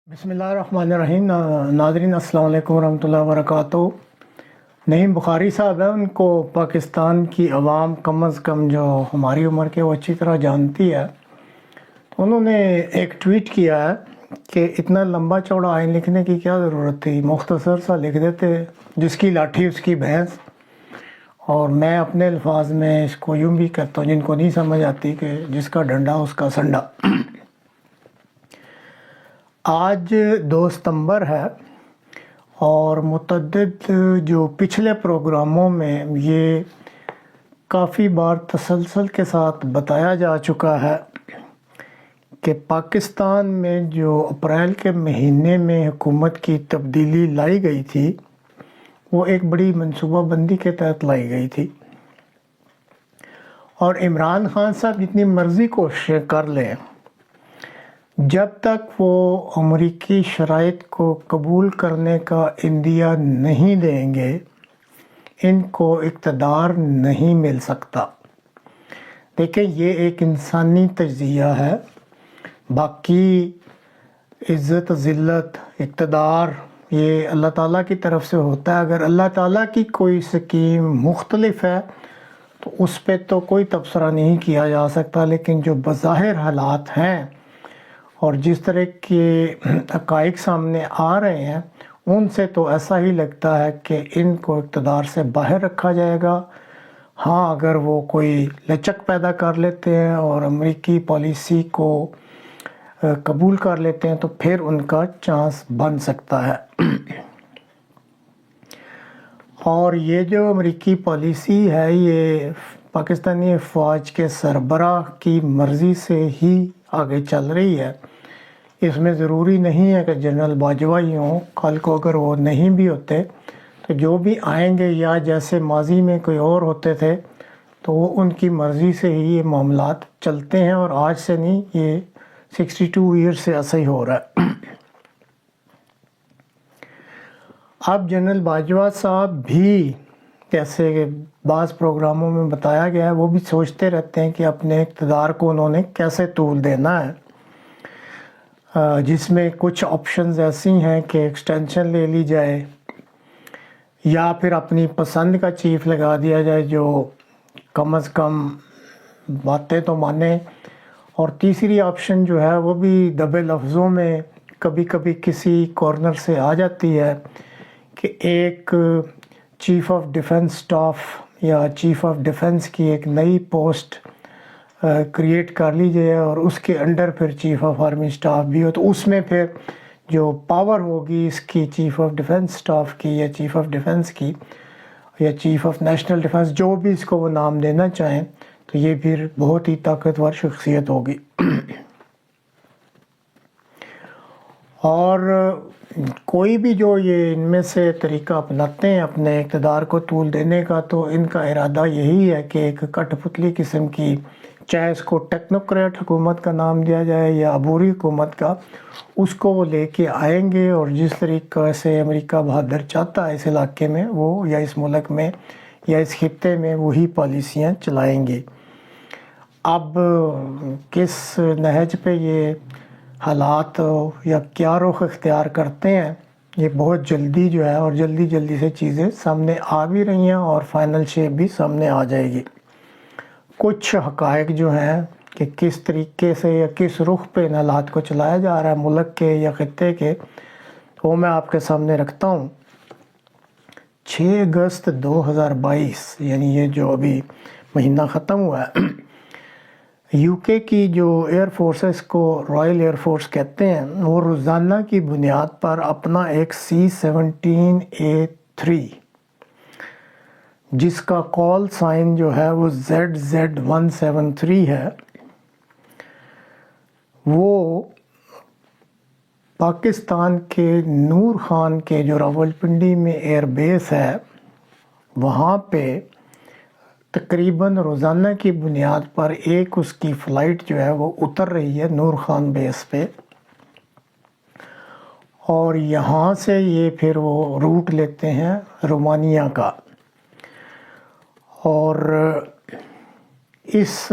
بسم اللہ الرحمن الرحیم ناظرین السلام علیکم ورحمۃ اللہ وبرکاتہ۔ نعیم بخاری صاحب ہیں، ان کو پاکستان کی عوام کم از کم جو ہماری عمر کے وہ اچھی طرح جانتی ہے۔ انہوں نے ایک ٹویٹ کیا ہے کہ اتنا لمبا چوڑا آئین لکھنے کی کیا ضرورت تھی، مختصر سا لکھ دیتے، جس کی لاٹھی اس کی بھینس۔ اور میں اپنے الفاظ میں اس کو یوں بھی کہتا ہوں، جن کو نہیں سمجھ آتی، کہ جس کا ڈنڈا اس کا سنڈا۔ آج 2 ستمبر ہے اور متعدد جو پچھلے پروگراموں میں یہ کافی بار تسلسل کے ساتھ بتایا جا چکا ہے کہ پاکستان میں جو اپریل کے مہینے میں حکومت کی تبدیلی لائی گئی تھی، وہ ایک بڑی منصوبہ بندی کے تحت لائی گئی تھی، اور عمران خان صاحب جتنی مرضی کوششیں کر لیں، جب تک وہ امریکی شرائط کو قبول کرنے کا عندیہ نہیں دیں گے، ان کو اقتدار نہیں مل سکتا۔ دیکھیں، یہ ایک انسانی تجزیہ ہے، باقی عزت، ذلت، اقتدار یہ اللہ تعالیٰ کی طرف سے ہوتا ہے۔ اگر اللہ تعالیٰ کی کوئی سکیم مختلف ہے تو اس پہ تو کوئی تبصرہ نہیں کیا جا سکتا، لیکن جو بظاہر حالات ہیں اور جس طرح کے حقائق سامنے آ رہے ہیں، ان سے تو ایسا ہی لگتا ہے کہ ان کو اقتدار سے باہر رکھا جائے گا۔ ہاں، اگر وہ کوئی لچک پیدا کر لیتے ہیں اور امریکی پالیسی کو قبول کر لیتے ہیں تو پھر ان کا چانس بن سکتا ہے۔ اور یہ جو امریکی پالیسی ہے، یہ پاکستانی افواج کے سربراہ کی مرضی سے ہی آگے چل رہی ہے۔ اس میں ضروری نہیں ہے کہ جنرل باجوہ ہی ہوں، کل کو اگر وہ نہیں بھی ہوتے تو جو بھی آئیں گے، یا جیسے ماضی میں کوئی اور ہوتے تھے تو وہ ان کی مرضی سے ہی یہ معاملات چلتے ہیں، اور آج سے نہیں، یہ 62 ایئر سے ایسا ہی ہو رہا ہے۔ اب جنرل باجوہ صاحب بھی، جیسے کہ بعض پروگراموں میں بتایا گیا ہے، وہ بھی سوچتے رہتے ہیں کہ اپنے اقتدار کو انہوں نے کیسے طول دینا ہے، جس میں کچھ آپشنز ایسی ہیں کہ ایکسٹینشن لے لی جائے، یا پھر اپنی پسند کا چیف لگا دیا جائے جو کم از کم باتیں تو مانے، اور تیسری آپشن جو ہے وہ بھی دبے لفظوں میں کبھی کبھی کسی کارنر سے آ جاتی ہے، کہ ایک چیف آف ڈیفنس اسٹاف یا چیف آف ڈیفنس کی ایک نئی پوسٹ کریٹ کر لی جائے، اور اس کے انڈر پھر چیف آف آرمی اسٹاف بھی ہو، تو اس میں پھر جو پاور ہوگی اس کی چیف آف ڈیفنس اسٹاف کی، یا چیف آف ڈیفنس کی، یا چیف آف نیشنل ڈیفنس، جو بھی اس کو وہ نام دینا چاہیں، تو یہ پھر بہت ہی طاقتور شخصیت ہوگی۔ اور کوئی بھی جو یہ ان میں سے طریقہ اپناتے ہیں اپنے اقتدار کو طول دینے کا، تو ان کا ارادہ یہی ہے کہ ایک کٹ پتلی قسم کی، چاہے اس کو ٹیکنوکریٹ حکومت کا نام دیا جائے یا عبوری حکومت کا، اس کو وہ لے کے آئیں گے، اور جس طریقہ سے امریکہ بہادر چاہتا ہے اس علاقے میں، وہ یا اس ملک میں یا اس خطے میں وہی پالیسیاں چلائیں گے۔ اب کس نہج پہ یہ حالات یا کیا رخ اختیار کرتے ہیں، یہ بہت جلدی جو ہے، اور جلدی جلدی سے چیزیں سامنے آ بھی رہی ہیں، اور فائنل شیپ بھی سامنے آ جائے گی۔ کچھ حقائق جو ہیں کہ کس طریقے سے یا کس رخ پہ ان حالات کو چلایا جا رہا ہے، ملک کے یا خطے کے، وہ میں آپ کے سامنے رکھتا ہوں۔ 6 اگست 2022، یعنی یہ جو ابھی مہینہ ختم ہوا ہے، یو کے کی جو ایئر فورسز کو رائل ایئر فورس کہتے ہیں، وہ روزانہ کی بنیاد پر اپنا ایک C-17A3، جس کا کال سائن جو ہے وہ ZZ173 ہے، وہ پاکستان کے نور خان کے جو راولپنڈی میں ایئر بیس ہے، وہاں پہ تقریباً روزانہ کی بنیاد پر ایک اس کی فلائٹ جو ہے وہ اتر رہی ہے نور خان بیس پہ، اور یہاں سے یہ پھر وہ روٹ لیتے ہیں رومانیہ کا، اور اس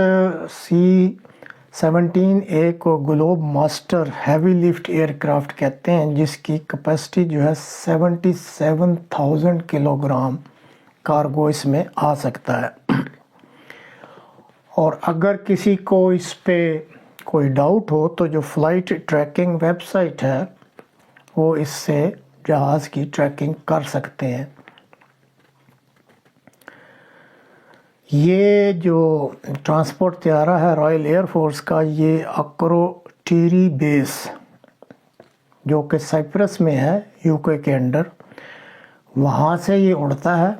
17A کو Globemaster heavy lift aircraft کہتے ہیں، جس کی کیپیسٹی جو ہے 77,000 کلو گرام کارگو اس میں آ سکتا ہے۔ اور اگر کسی کو اس پہ کوئی ڈاؤٹ ہو تو جو فلائٹ ٹریکنگ ویب سائٹ ہے وہ اس سے جہاز کی ٹریکنگ کر سکتے ہیں۔ یہ جو ٹرانسپورٹ طیارہ ہے رائل ایئر فورس کا، یہ اکروٹیری بیس جو کہ سائپرس میں ہے UK کے انڈر، وہاں سے یہ اڑتا ہے،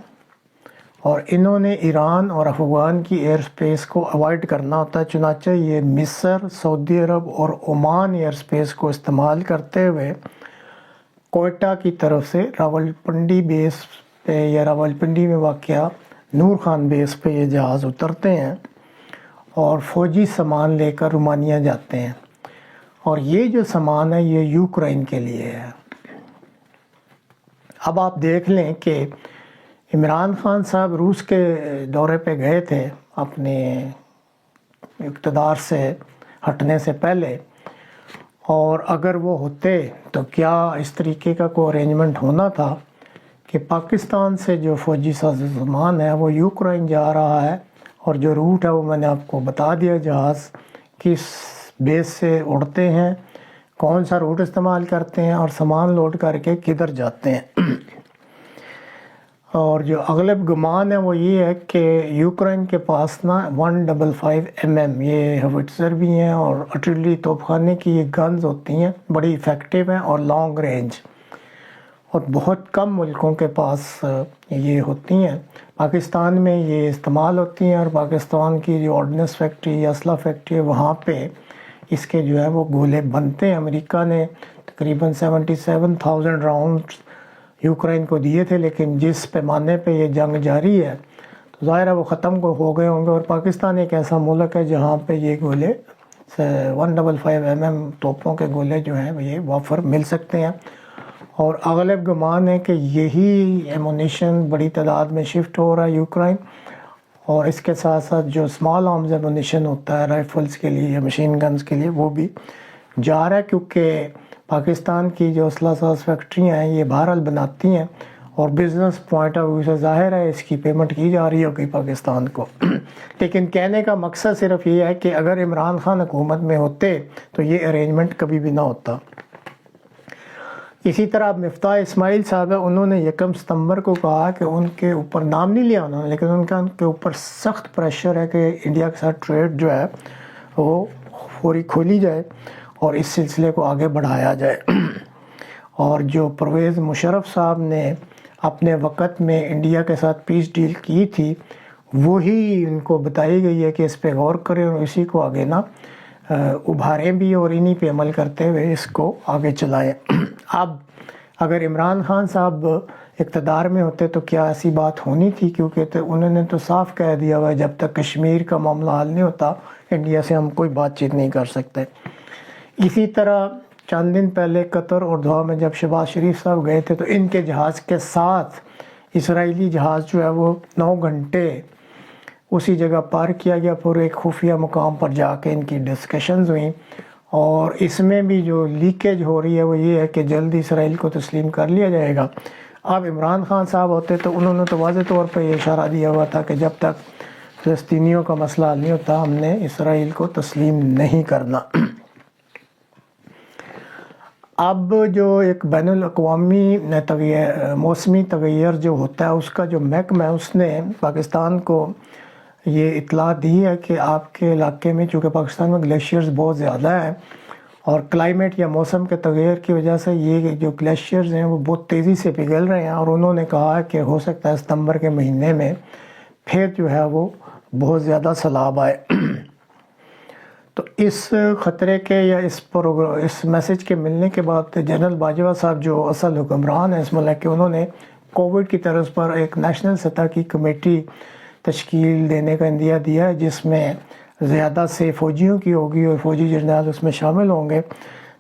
اور انہوں نے ایران اور افغان کی ایئر سپیس کو اوائڈ کرنا ہوتا ہے، چنانچہ یہ مصر، سعودی عرب اور عمان ایئر سپیس کو استعمال کرتے ہوئے کوئٹہ کی طرف سے راولپنڈی بیس پہ یا راولپنڈی میں واقع نور خان بیس پہ یہ جہاز اترتے ہیں اور فوجی سامان لے کر رومانیہ جاتے ہیں، اور یہ جو سامان ہے یہ یوکرائن کے لیے ہے۔ اب آپ دیکھ لیں کہ عمران خان صاحب روس کے دورے پہ گئے تھے اپنے اقتدار سے ہٹنے سے پہلے، اور اگر وہ ہوتے تو کیا اس طریقے کا کوئی ارینجمنٹ ہونا تھا کہ پاکستان سے جو فوجی سامان ہے وہ یوکرائن جا رہا ہے، اور جو روٹ ہے وہ میں نے آپ کو بتا دیا، جہاز کس بیس سے اڑتے ہیں، کون سا روٹ استعمال کرتے ہیں، اور سامان لوڈ کر کے کدھر جاتے ہیں۔ اور جو اغلب گمان ہے وہ یہ ہے کہ یوکرائن کے پاس نا 155 mm یہ ہوٹزر بھی ہیں، اور آرٹلری توپ خانے کی یہ گنز ہوتی ہیں، بڑی ایفیکٹو ہیں اور لانگ رینج، اور بہت کم ملکوں کے پاس یہ ہوتی ہیں۔ پاکستان میں یہ استعمال ہوتی ہیں، اور پاکستان کی جو آرڈننس فیکٹری یا اسلحہ فیکٹری ہے وہاں پہ اس کے جو ہے وہ گولے بنتے ہیں۔ امریکہ نے تقریباً 77,000 راؤنڈز یوکرائن کو دیے تھے، لیکن جس پیمانے پہ یہ جنگ جاری ہے تو ظاہر ہے وہ ختم ہو گئے ہوں گے، اور پاکستان ایک ایسا ملک ہے جہاں پہ یہ گولے 155 mm توپوں کے گولے جو ہیں یہ وافر مل سکتے ہیں، اور اغلب گمان ہے کہ یہی ایمونیشن بڑی تعداد میں شفٹ ہو رہا ہے یوکرائن، اور اس کے ساتھ ساتھ جو اسمال آرمز ایمونیشن ہوتا ہے رائفلز کے لیے یا مشین گنز کے لیے وہ بھی جا رہا ہے، کیونکہ پاکستان کی جو اسلحہ ساز فیکٹریاں ہیں یہ بہرحال بناتی ہیں، اور بزنس پوائنٹ آف ویو سے ظاہر ہے اس کی پیمنٹ کی جا رہی ہوگی پاکستان کو۔ لیکن کہنے کا مقصد صرف یہ ہے کہ اگر عمران خان حکومت میں ہوتے تو یہ ارینجمنٹ کبھی بھی نہ ہوتا۔ اسی طرح مفتاح اسماعیل صاحب ہے، انہوں نے 1 ستمبر کو کہا کہ ان کے اوپر نام نہیں لیا انہوں نے، لیکن ان کے اوپر سخت پریشر ہے کہ انڈیا کے ساتھ ٹریڈ جو ہے وہ فوری کھولی جائے اور اس سلسلے کو آگے بڑھایا جائے۔ اور جو پرویز مشرف صاحب نے اپنے وقت میں انڈیا کے ساتھ پیس ڈیل کی تھی وہی ان کو بتائی گئی ہے کہ اس پہ غور کریں اور اسی کو آگے نہ ابھاریں بھی، اور انہی پہ عمل کرتے ہوئے اس کو آگے چلائیں۔ اب اگر عمران خان صاحب اقتدار میں ہوتے تو کیا ایسی بات ہونی تھی، کیونکہ انہوں نے تو صاف کہہ دیا ہوا ہے جب تک کشمیر کا معاملہ حل نہیں ہوتا انڈیا سے ہم کوئی بات چیت نہیں کر سکتے۔ اسی طرح چند دن پہلے قطر اور دوحہ میں جب شہباز شریف صاحب گئے تھے تو ان کے جہاز کے ساتھ اسرائیلی جہاز جو ہے وہ 9 گھنٹے اسی جگہ پارک کیا گیا، پھر ایک خفیہ مقام پر جا کے ان کی ڈسکشنز ہوئیں، اور اس میں بھی جو لیکیج ہو رہی ہے وہ یہ ہے کہ جلدی اسرائیل کو تسلیم کر لیا جائے گا۔ اب عمران خان صاحب ہوتے تو انہوں نے تو واضح طور پہ یہ اشارہ دیا ہوا تھا کہ جب تک فلسطینیوں کا مسئلہ حل نہیں ہوتا ہم نے اسرائیل کو تسلیم نہیں کرنا۔ اب جو ایک بین الاقوامی موسمی تغیر جو ہوتا ہے اس کا جو محکمہ ہے اس نے پاکستان کو یہ اطلاع دی ہے کہ آپ کے علاقے میں چونکہ پاکستان میں گلیشیئرز بہت زیادہ ہیں اور کلائمیٹ یا موسم کے تغیر کی وجہ سے یہ جو گلیشیئرز ہیں وہ بہت تیزی سے پگھل رہے ہیں، اور انہوں نے کہا کہ ہو سکتا ہے ستمبر کے مہینے میں پھر جو ہے وہ بہت زیادہ سیلاب آئے۔ تو اس خطرے کے یا اس میسج کے ملنے کے بعد جنرل باجوہ صاحب جو اصل حکمران ہیں اس ملک کے، انہوں نے کووڈ کی طرز پر ایک نیشنل سطح کی کمیٹی تشکیل دینے کا عندیہ دیا ہے جس میں زیادہ سے فوجیوں کی ہوگی اور فوجی جرنیل اس میں شامل ہوں گے،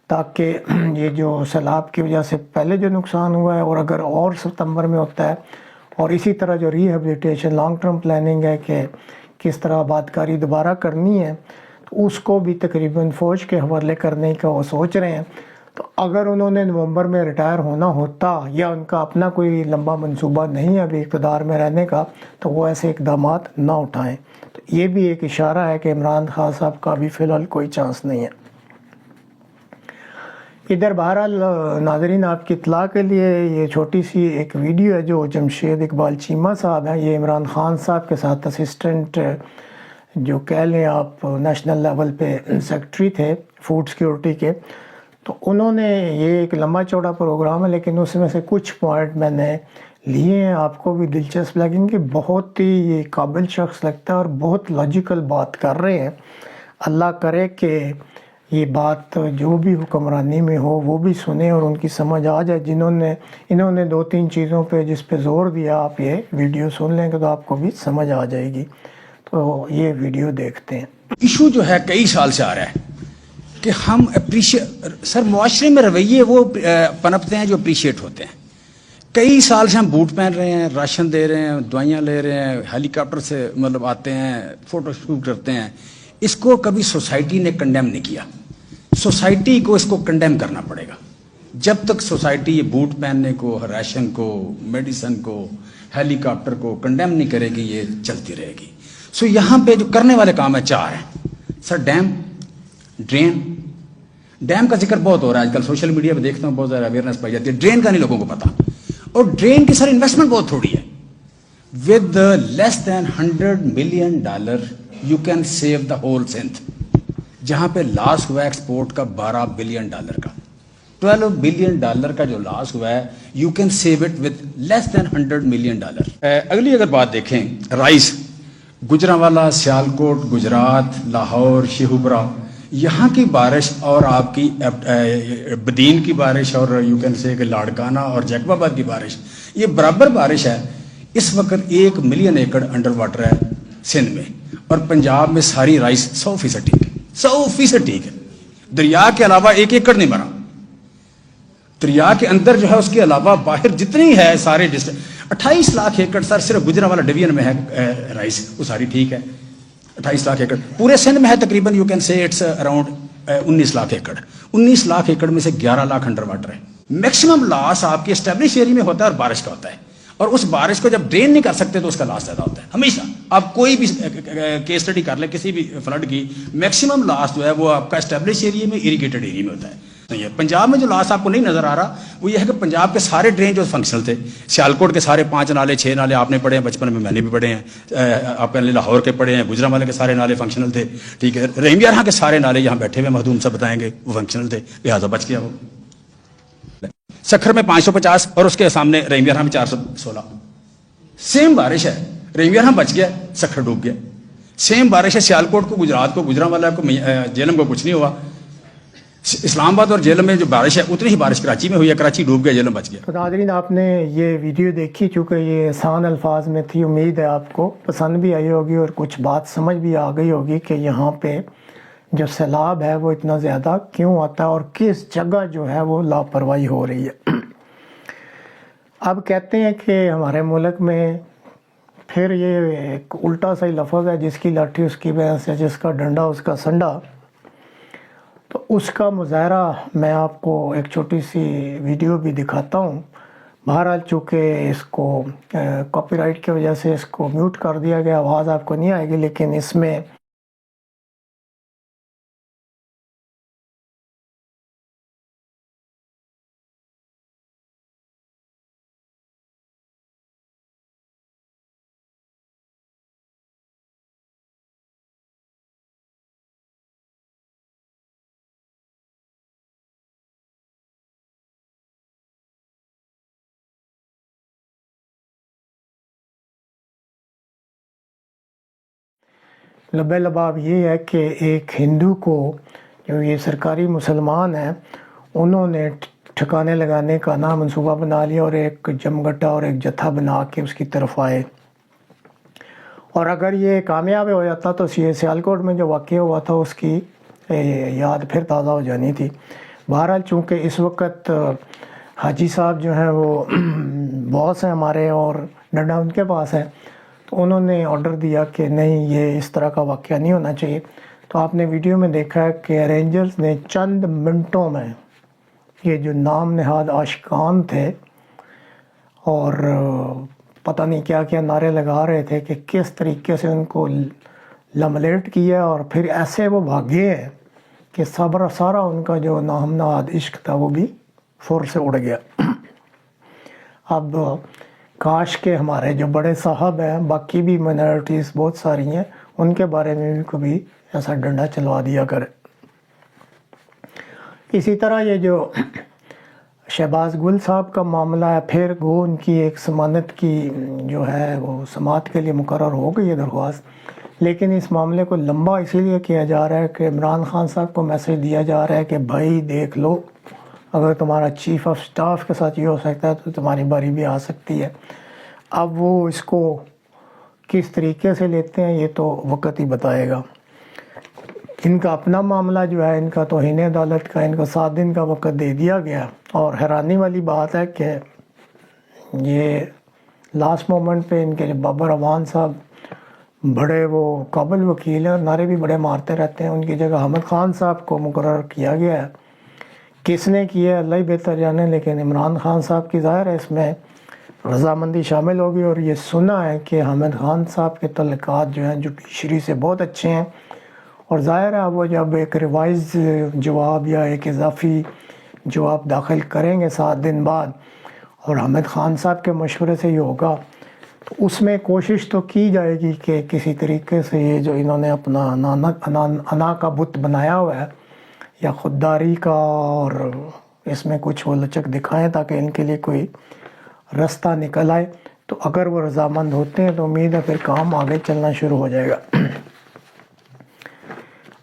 تاکہ یہ جو سیلاب کی وجہ سے پہلے جو نقصان ہوا ہے اور اگر اور ستمبر میں ہوتا ہے، اور اسی طرح جو ری ہیبلیٹیشن لانگ ٹرم پلاننگ ہے کہ کس طرح آباد کاری دوبارہ کرنی ہے، تو اس کو بھی تقریباً فوج کے حوالے کرنے کا وہ سوچ رہے ہیں. تو اگر انہوں نے نومبر میں ریٹائر ہونا ہوتا یا ان کا اپنا کوئی لمبا منصوبہ نہیں ہے ابھی اقتدار میں رہنے کا تو وہ ایسے اقدامات نہ اٹھائیں. تو یہ بھی ایک اشارہ ہے کہ عمران خان صاحب کا بھی فی الحال کوئی چانس نہیں ہے. ادھر بہرحال ناظرین آپ کی اطلاع کے لیے یہ چھوٹی سی ایک ویڈیو ہے جو جمشید اقبال چیمہ صاحب ہیں, یہ عمران خان صاحب کے ساتھ اسسٹنٹ جو کہہ لیں آپ نیشنل لیول پہ سیکٹری تھے فوڈ سیکیورٹی کے. تو انہوں نے یہ ایک لمبا چوڑا پروگرام ہے لیکن اس میں سے کچھ پوائنٹ میں نے لیے ہیں, آپ کو بھی دلچسپ لگیں گے. بہت ہی یہ قابل شخص لگتا ہے اور بہت لاجیکل بات کر رہے ہیں. اللہ کرے کہ یہ بات جو بھی حکمرانی میں ہو وہ بھی سنیں اور ان کی سمجھ آ جائے. انہوں نے 2-3 چیزوں پہ جس پہ زور دیا, آپ یہ ویڈیو سن لیں گے تو آپ کو بھی سمجھ آ جائے گی. تو یہ ویڈیو دیکھتے ہیں. ایشو جو ہے کئی سال سے آ رہا ہے کہ ہم سر معاشرے میں رویے وہ پنپتے ہیں جو اپریشیٹ ہوتے ہیں. کئی سال سے ہم بوٹ پہن رہے ہیں, راشن دے رہے ہیں, دوائیاں لے رہے ہیں, ہیلی کاپٹر سے مطلب آتے ہیں, فوٹو شوٹ کرتے ہیں. اس کو کبھی سوسائٹی نے کنڈیم نہیں کیا. سوسائٹی کو اس کو کنڈیم کرنا پڑے گا. جب تک سوسائٹی یہ بوٹ پہننے کو, راشن کو, میڈیسن کو, ہیلی کاپٹر کو کنڈیم نہیں کرے گی یہ چلتی رہے گی. سو یہاں پہ جو کرنے والے کام ہے 4 ہیں سر. ڈرین. ڈیم کا ذکر بہت ہو رہا ہے آج کل, سوشل میڈیا پہ دیکھتا ہوں بہت زیادہ اویئرنیس پائی جاتی ہے. ڈرین کا نہیں لوگوں کو پتا, اور ڈرین کی سر انویسٹمنٹ بہت تھوڑی ہے. With less than $100 million you can save the whole Sindh. جہاں پہ لاس ہوا ہے ایکسپورٹ کا $12 billion کا, $12 billion کا جو لاس ہوا ہے you can save it with less than $100 million. اگلی اگر بات دیکھیں, رائس, گجرانوالہ, سیالکوٹ, گجرات, لاہور, شیہوپورہ, یہاں کی بارش اور آپ کی بدین کی بارش اور یو کین سے کہ لاڑکانہ اور جیکب آباد کی بارش, یہ برابر بارش ہے. اس وقت 1 ملین ایکڑ انڈر واٹر ہے سندھ میں, اور پنجاب میں ساری رائس 100% ٹھیک ہے, 100% ٹھیک ہے. دریا کے علاوہ 1 ایکڑ نہیں مرا. دریا کے اندر جو ہے اس کے علاوہ باہر جتنی ہے سارے ڈسٹرکٹ 28 لاکھ ایکڑ سر صرف گجرانوالہ ڈویژن میں ہے رائس, وہ ساری ٹھیک ہے. 28 لاکھ ایکڑ پورے سندھ میں ہے تقریباً, you can say it's around 19 lakh acre. 19 lakh acre میں سے 11 لاکھ انڈر واٹر ہے. میکسیمم لاس آپ کے اسٹیبلش ایریا میں ہوتا ہے اور بارش کا ہوتا ہے, اور اس بارش کو جب ڈرین نہیں کر سکتے تو اس کا لاس زیادہ ہوتا ہے ہمیشہ. آپ کوئی بھی کیس اسٹڈی کر لیں کسی بھی فلڈ کی, میکسیمم لاس جو ہے وہ آپ کا اسٹیبلش ایریا میں, اریگیٹڈ ایریا میں ہوتا ہے. تو یہ پنجاب میں جو لاس آپ کو نہیں نظر آ رہا وہ یہ ہے کہ پنجاب کے سارے ڈرین جو فنکشنل تھے, سیالکوٹ کے سارے 5 نالے 6 نالے آپ نے پڑھے ہیں بچپن میں نے بھی پڑھے ہیں, آپ نے لاہور کے پڑھے ہیں, گجرانوالہ کے سارے نالے فنکشنل تھے, ٹھیک ہے. رحیم یارہاں کے سارے نالے یہاں بیٹھے ہوئے مخدوم صاحب بتائیں گے وہ فنکشنل تھے, لہٰذا بچ گیا وہ. سکھر میں 550 اور اس کے سامنے رحیم یارہاں میں 416. سیم بارش ہے, رحیم یارہاں بچ گیا, سکھر ڈوب گیا. سیم بارش ہے سیالکوٹ کو, گجرات کو, گجرانوالہ کو, جہلم کو کچھ نہیں ہوا. اسلام آباد اور جہلم میں جو بارش ہے اتنی ہی بارش کراچی میں ہوئی ہے, کراچی ڈوب گیا, جہلم بچ گیا. تو ناظرین آپ نے یہ ویڈیو دیکھی, چونکہ یہ آسان الفاظ میں تھی, امید ہے آپ کو پسند بھی آئی ہوگی اور کچھ بات سمجھ بھی آ گئی ہوگی کہ یہاں پہ جو سیلاب ہے وہ اتنا زیادہ کیوں آتا ہے اور کس جگہ جو ہے وہ لاپرواہی ہو رہی ہے. اب کہتے ہیں کہ ہمارے ملک میں پھر یہ ایک الٹا سا ہی لفظ ہے, جس کی لاٹھی اس کی بھینس ہے, جس کا ڈنڈا اس کا سنڈا. تو اس کا مظاہرہ میں آپ کو ایک چھوٹی سی ویڈیو بھی دکھاتا ہوں. بہرحال چونکہ اس کو کاپی رائٹ کی وجہ سے اس کو میوٹ کر دیا گیا, آواز آپ کو نہیں آئے گی, لیکن اس میں لبے لباب یہ ہے کہ ایک ہندو کو جو یہ سرکاری مسلمان ہیں انہوں نے ٹھکانے لگانے کا نام منصوبہ بنا لیا اور ایک جمگٹا اور ایک جتھا بنا کے اس کی طرف آئے. اور اگر یہ کامیاب ہو جاتا تو یہ سیالکوٹ میں جو واقعہ ہوا تھا اس کی یاد پھر تازہ ہو جانی تھی. بہرحال چونکہ اس وقت حاجی صاحب جو ہیں وہ باس ہیں ہمارے اور ڈنڈا ان کے پاس ہے, تو انہوں نے آرڈر دیا کہ نہیں یہ اس طرح کا واقعہ نہیں ہونا چاہیے. تو آپ نے ویڈیو میں دیکھا ہے کہ ارینجرز نے چند منٹوں میں یہ جو نام نہاد عاشقان تھے اور پتہ نہیں کیا کیا نعرے لگا رہے تھے کہ کس طریقے سے ان کو لملیٹ کیا اور پھر ایسے وہ بھاگے ہیں کہ سارا ان کا جو نام نہاد عشق تھا وہ بھی فور سے اڑ گیا۔ اب کاش کہ ہمارے جو بڑے صاحب ہیں، باقی بھی مائنارٹیز بہت ساری ہیں، ان کے بارے میں بھی کبھی ایسا ڈنڈا چلوا دیا کرے۔ اسی طرح یہ جو شہباز گل صاحب کا معاملہ ہے، پھر وہ ان کی ایک ضمانت کی جو ہے وہ سماعت کے لیے مقرر ہو گئی ہے درخواست، لیکن اس معاملے کو لمبا اسی لیے کیا جا رہا ہے کہ عمران خان صاحب کو میسج دیا جا رہا ہے کہ بھائی دیکھ لو، اگر تمہارا چیف آف سٹاف کے ساتھ یہ ہو سکتا ہے تو تمہاری باری بھی آ سکتی ہے۔ اب وہ اس کو کس طریقے سے لیتے ہیں یہ تو وقت ہی بتائے گا۔ ان کا اپنا معاملہ جو ہے، ان کا توہین عدالت کا، ان کو 7 دن کا وقت دے دیا گیا، اور حیرانی والی بات ہے کہ یہ لاسٹ مومنٹ پہ ان کے جو بابر امان صاحب بڑے وہ قابل وکیل ہیں اور نعرے بھی بڑے مارتے رہتے ہیں، ان کی جگہ حامد خان صاحب کو مقرر کیا گیا ہے۔ کس نے کیا ہے اللہ ہی بہتر جانے، لیکن عمران خان صاحب کی ظاہر ہے اس میں رضامندی شامل ہوگی، اور یہ سنا ہے کہ حامد خان صاحب کے تعلقات جو ہیں جوڈیشری سے بہت اچھے ہیں، اور ظاہر ہے وہ جب ایک ریوائز جواب یا ایک اضافی جواب داخل کریں گے 7 دن بعد، اور حامد خان صاحب کے مشورے سے یہ ہوگا، تو اس میں کوشش تو کی جائے گی کہ کسی طریقے سے یہ جو انہوں نے اپنا انا کا بت بنایا ہوا ہے یا خودداری کا، اور اس میں کچھ وہ لچک دکھائیں تاکہ ان کے لیے کوئی رستہ نکل آئے، تو اگر وہ رضامند ہوتے ہیں تو امید ہے پھر کام آگے چلنا شروع ہو جائے گا۔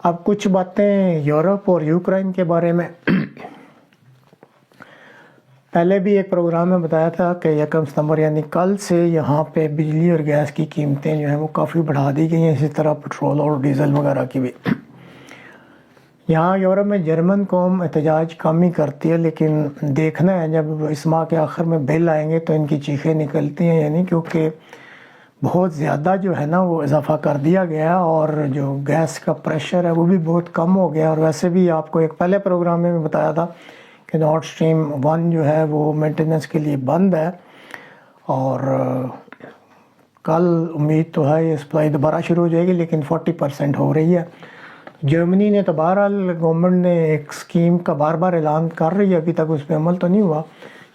اب کچھ باتیں یورپ اور یوکرائن کے بارے میں۔ پہلے بھی ایک پروگرام میں بتایا تھا کہ 1 ستمبر یعنی کل سے یہاں پہ بجلی اور گیس کی قیمتیں جو ہیں وہ کافی بڑھا دی گئی ہیں، اسی طرح پٹرول اور ڈیزل وغیرہ کی بھی۔ یہاں یورپ میں جرمن قوم احتجاج کم ہی کرتی ہے، لیکن دیکھنا ہے جب اس ماہ کے آخر میں بل آئیں گے تو ان کی چیخیں نکلتی ہیں، یعنی کیونکہ بہت زیادہ جو ہے نا وہ اضافہ کر دیا گیا، اور جو گیس کا پریشر ہے وہ بھی بہت کم ہو گیا۔ اور ویسے بھی آپ کو ایک پہلے پروگرام میں بتایا تھا کہ نارڈ سٹریم 1 جو ہے وہ مینٹیننس کے لیے بند ہے، اور کل امید تو ہے یہ سپلائی دوبارہ شروع ہو جائے گی، لیکن 40% ہو رہی ہے۔ جرمنی نے تو بہرحال گورنمنٹ نے ایک سکیم کا بار بار اعلان کر رہی ہے، ابھی تک اس پہ عمل تو نہیں ہوا،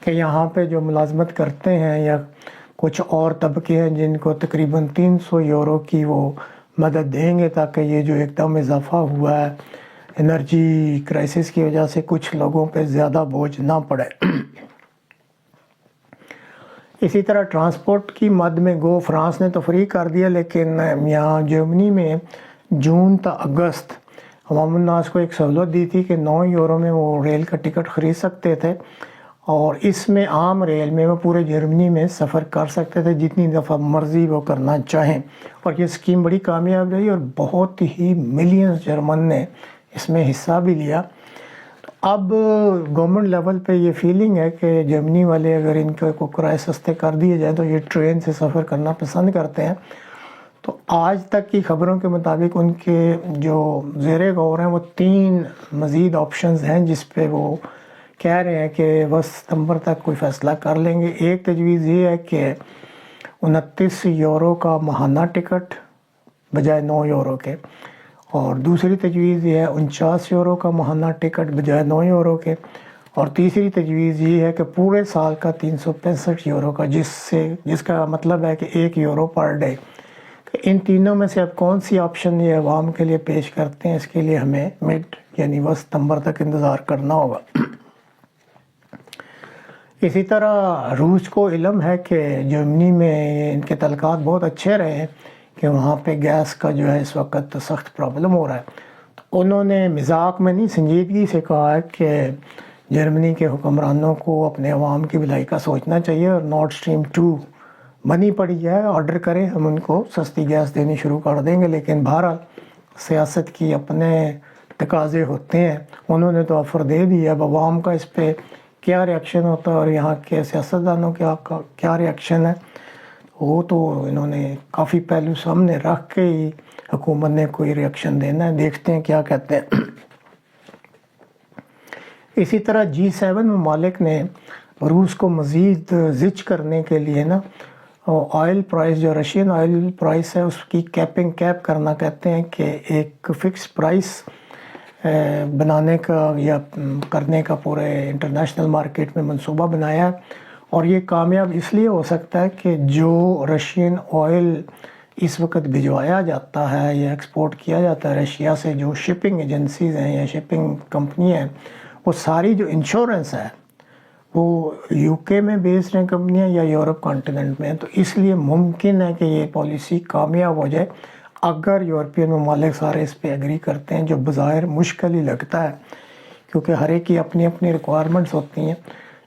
کہ یہاں پہ جو ملازمت کرتے ہیں یا کچھ اور طبقے ہیں جن کو تقریباً 300 یورو کی وہ مدد دیں گے، تاکہ یہ جو ایک دم اضافہ ہوا ہے انرجی کرائسس کی وجہ سے کچھ لوگوں پہ زیادہ بوجھ نہ پڑے۔ اسی طرح ٹرانسپورٹ کی مد میں گو فرانس نے تو فری کر دیا، لیکن یہاں جرمنی میں جون تا اگست عوام الناس کو ایک سہولت دی تھی کہ 9 یورو میں وہ ریل کا ٹکٹ خرید سکتے تھے، اور اس میں عام ریل میں وہ پورے جرمنی میں سفر کر سکتے تھے جتنی دفعہ مرضی وہ کرنا چاہیں، اور یہ اسکیم بڑی کامیاب رہی اور بہت ہی ملینز جرمن نے اس میں حصہ بھی لیا۔ اب گورنمنٹ لیول پہ یہ فیلنگ ہے کہ جرمنی والے اگر ان کو کرائے سستے کر دیے جائیں تو یہ ٹرین سے سفر کرنا پسند کرتے ہیں۔ تو آج تک کی خبروں کے مطابق ان کے جو زیر غور ہیں وہ 3 مزید آپشنز ہیں جس پہ وہ کہہ رہے ہیں کہ 10 ستمبر تک کوئی فیصلہ کر لیں گے۔ ایک تجویز یہ ہے کہ 29 یورو کا ماہانہ ٹکٹ بجائے 9 یورو کے، اور دوسری تجویز یہ ہے 49 یورو کا ماہانہ ٹکٹ بجائے 9 یورو کے، اور تیسری تجویز یہ ہے کہ پورے سال کا 365 یورو کا، جس کا مطلب ہے کہ 1 یورو پر ڈے۔ ان تینوں میں سے اب کون سی آپشن یہ عوام کے لیے پیش کرتے ہیں، اس کے لیے ہمیں یعنی 10 ستمبر تک انتظار کرنا ہوگا۔ اسی طرح روس کو علم ہے کہ جرمنی میں ان کے تعلقات بہت اچھے رہے ہیں، کہ وہاں پہ گیس کا جو ہے اس وقت سخت پرابلم ہو رہا ہے، تو انہوں نے مذاق میں نہیں سنجیدگی سے کہا ہے کہ جرمنی کے حکمرانوں کو اپنے عوام کی بھلائی کا سوچنا چاہیے، اور نارڈ سٹریم 2 بنی پڑی ہے، آرڈر کریں، ہم ان کو سستی گیس دینی شروع کر دیں گے۔ لیکن بہرحال سیاست کی اپنے تقاضے ہوتے ہیں، انہوں نے تو آفر دے دی ہے، اب عوام کا اس پہ کیا ریاکشن ہوتا ہے اور یہاں کے سیاستدانوں کا کیا ریاکشن ہے، وہ تو انہوں نے کافی پہلو سامنے رکھ کے ہی حکومت نے کوئی ریئیکشن دینا ہے، دیکھتے ہیں کیا کہتے ہیں۔ اسی طرح G7 ممالک نے روس کو مزید زچ کرنے کے لیے نا آئل پرائس، جو رشین آئل پرائس ہے اس کی کیپ کرنا کہتے ہیں کہ ایک فکس پرائس بنانے کا یا کرنے کا پورے انٹرنیشنل مارکیٹ میں منصوبہ بنایا ہے، اور یہ کامیاب اس لیے ہو سکتا ہے کہ جو رشین آئل اس وقت بھجوایا جاتا ہے یا ایکسپورٹ کیا جاتا ہے رشیا سے، جو شپنگ ایجنسیز ہیں یا شپنگ کمپنی ہیں، وہ ساری جو انشورنس ہے وہ UK میں بیسڈ ہیں کمپنیاں یا یورپ کانٹیننٹ میں ہیں، تو اس لیے ممکن ہے کہ یہ پالیسی کامیاب ہو جائے اگر یورپین ممالک سارے اس پہ ایگری کرتے ہیں، جو بظاہر مشکل ہی لگتا ہے کیونکہ ہر ایک کی اپنی اپنی ریکوائرمنٹس ہوتی ہیں۔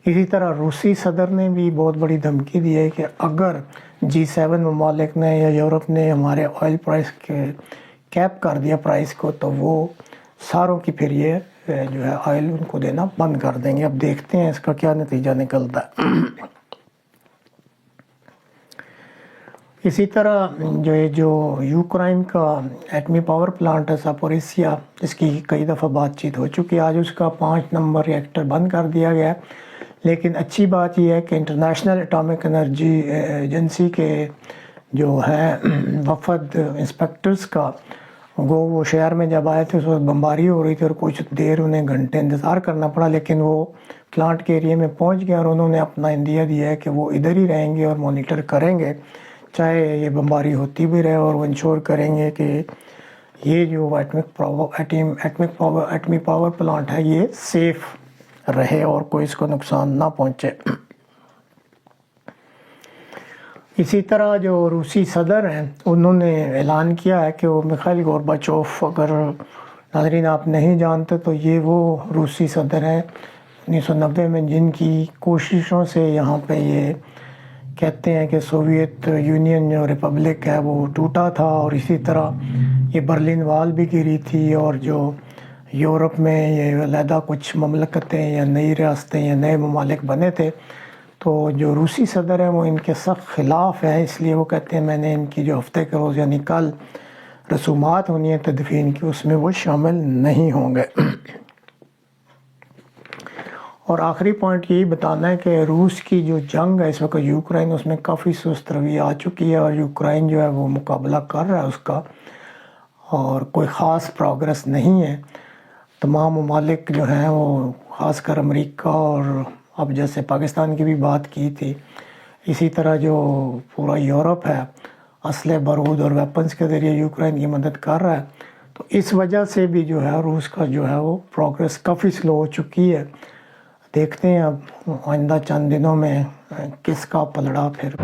اسی طرح روسی صدر نے بھی بہت بڑی دھمکی دی ہے کہ اگر G7 ممالک نے یا یورپ نے ہمارے آئل پرائس کے کیپ کر دیا پرائس کو، تو وہ ساروں کی پھر یہ جو ہے آئل ان کو دینا بند کر دیں گے۔ اب دیکھتے ہیں اس کا کیا نتیجہ نکلتا ہے۔ اسی طرح جو یوکرائن کا ایٹمی پاور پلانٹ ہے زاپوریژیا، اس کی کئی دفعہ بات چیت ہو چکی، آج اس کا 5 نمبر ریئیکٹر بند کر دیا گیا ہے، لیکن اچھی بات یہ ہے کہ انٹرنیشنل اٹامک انرجی ایجنسی کے جو ہے وفد انسپیکٹرز کا وہ شہر میں جب آئے تھے اس وقت بمباری ہو رہی تھی اور کچھ دیر انہیں گھنٹے انتظار کرنا پڑا، لیکن وہ پلانٹ کے ایریے میں پہنچ گئے اور انہوں نے اپنا عندیہ دیا ہے کہ وہ ادھر ہی رہیں گے اور مانیٹر کریں گے چاہے یہ بمباری ہوتی بھی رہے، اور وہ انشور کریں گے کہ یہ جو ایٹمی پاور پلانٹ ہے یہ سیف رہے اور کوئی اس کو نقصان نہ پہنچے۔ اسی طرح جو روسی صدر ہیں انہوں نے اعلان کیا ہے کہ وہ میخائیل گورباچوف، اگر ناظرین آپ نہیں جانتے تو یہ وہ روسی صدر ہیں 1990 میں جن کی کوششوں سے یہاں پہ یہ کہتے ہیں کہ سوویت یونین جو ریپبلک ہے وہ ٹوٹا تھا، اور اسی طرح یہ برلن وال بھی گری تھی، اور جو یورپ میں یہ علیحدہ کچھ مملکتیں یا نئی ریاستیں یا نئے ممالک بنے تھے، تو جو روسی صدر ہیں وہ ان کے سخت خلاف ہیں، اس لیے وہ کہتے ہیں میں نے ان کی جو ہفتے کے روز یعنی کل رسومات ہونی ہے تدفین کی اس میں وہ شامل نہیں ہوں گے۔ اور آخری پوائنٹ یہی بتانا ہے کہ روس کی جو جنگ ہے اس وقت یوکرائن، اس میں کافی سست روی آ چکی ہے اور یوکرائن جو ہے وہ مقابلہ کر رہا ہے اس کا، اور کوئی خاص پروگرس نہیں ہے۔ تمام ممالک جو ہیں وہ خاص کر امریکہ اور اب جیسے پاکستان کی بھی بات کی تھی، اسی طرح جو پورا یورپ ہے اسلحے بارود اور ویپنز کے ذریعے یوکرائن کی مدد کر رہا ہے، تو اس وجہ سے بھی جو ہے روس کا جو ہے وہ پروگرس کافی سلو ہو چکی ہے۔ دیکھتے ہیں اب آئندہ چند دنوں میں کس کا پلڑا پھر